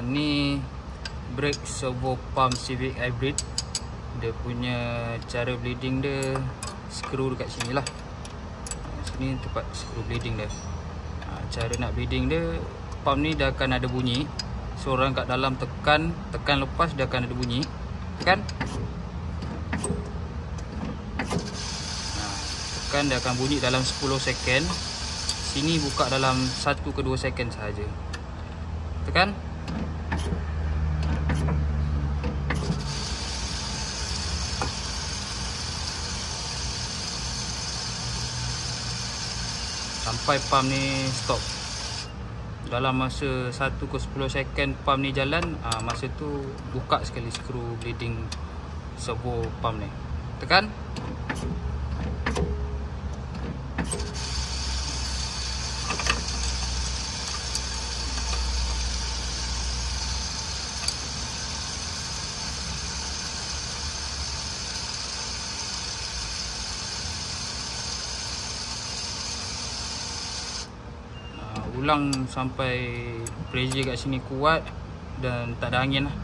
Ni brake servo pump Civic Hybrid. Dia punya cara bleeding dia, skru dekat sini lah. Sini tempat skru bleeding dia. Cara nak bleeding dia, pump ni dah akan ada bunyi. So orang kat dalam tekan lepas dia akan ada bunyi. Tekan. Tekan dia akan bunyi dalam 10 second. Sini buka dalam 1 ke 2 second sahaja. Tekan. Sampai pump ni stop. Dalam masa 1 ke 10 second pump ni jalan, masa tu buka sekali skru bleeding servo pump ni. Tekan. Ulang sampai pressure kat sini kuat dan tak ada angin lah.